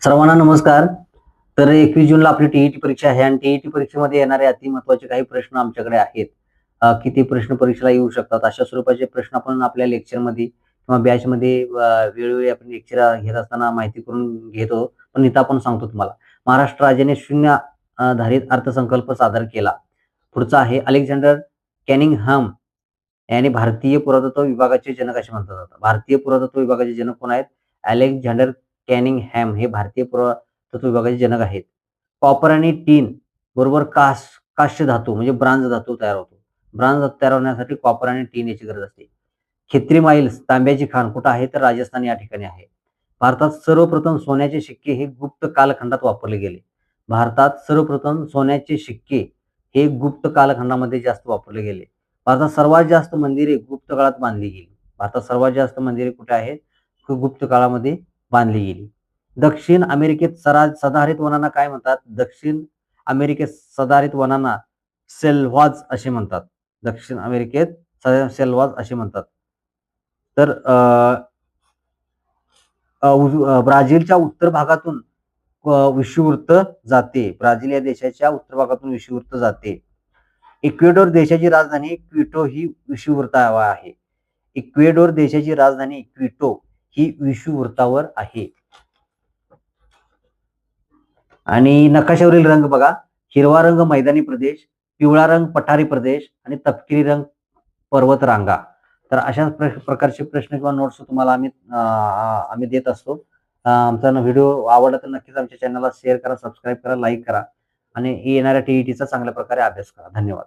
सर्वांना नमस्कार. तर 21 जूनला आपली टीईटी परीक्षा आहे आणि टीईटी परीक्षेमध्ये येणारे अति महत्त्वाचे काही प्रश्न आमच्याकडे आहेत. की ते प्रश्न परीक्षेला येऊ शकतात. अशा स्वरूपाचे प्रश्न आपण आपल्या लेक्चरमध्ये किंवा बॅचमध्ये वेळोवेळी आपण लेक्चर घेत असताना माहिती करून घेतो. पण इथं आपण सांगतो तुम्हाला. महाराष्ट्र राज्याने शून्य धारित अर्थसंकल्प सादर केला. पुढचा आहे अलेक्झांडर कॅनिंगहॅम यांनी भारतीय पुरातत्व विभागाचे जनक असे म्हटलं जातं. भारतीय पुरातत्व विभागाचे जनक कोण आहेत? अलेक्झांडर कॅनिंगहॅम हे भारतीय पुरातत्व विभागाचे जनक आहेत. कॉपर आणि टीन बरोबर काश्य धातू म्हणजे ब्रांझ धातू तयार होतो. ब्रांझ धातू तयार होण्यासाठी कॉपर आणि टीन याची गरज असते. खेत्री माईल्स तांब्याची खाण कुठं आहे? तर राजस्थान या ठिकाणी आहे. भारतात सर्वप्रथम सोन्याचे शिक्के हे गुप्त कालखंडात वापरले गेले. भारतात सर्वप्रथम सोन्याचे शिक्के हे गुप्त कालखंडामध्ये जास्त वापरले गेले. भारतात सर्वात जास्त मंदिरे गुप्त काळात बांधली गेली. भारतात सर्वात जास्त मंदिरे कुठे आहेत? गुप्त काळामध्ये बांधली गेली. दक्षिण अमेरिकेत सदाहरित वनांना काय म्हणतात? दक्षिण अमेरिकेत सदाहरित वनांना सेल्वाज असे म्हणतात. दक्षिण अमेरिकेत सेल्वाज असे म्हणतात. तर ब्राझीलच्या उत्तर भागातून विषुववृत्त जाते. ब्राझील या देशाच्या उत्तर भागातून विषुववृत्त जाते. इक्वेडोर देशाची राजधानी क्विटो ही विषुववृत्तावर आहे. इक्वेडोर देशाची राजधानी क्विटो ही विषुववृत्तावर आहे. आणि नकाशावरील रंग बघा. हिरवा रंग मैदानी प्रदेश, पिवळा रंग पठारी प्रदेश आणि तपकिरी रंग पर्वत रांगा. तर अशा प्रकारचे प्रश्न किंवा नोट्स तुम्हाला आम्ही देत असतो. आमचा व्हिडिओ आवडला तर नक्कीच आमच्या चॅनलला शेअर करा, सबस्क्राईब करा, लाईक करा आणि येणाऱ्या टीईटीचा चांगल्या प्रकारे अभ्यास करा. धन्यवाद.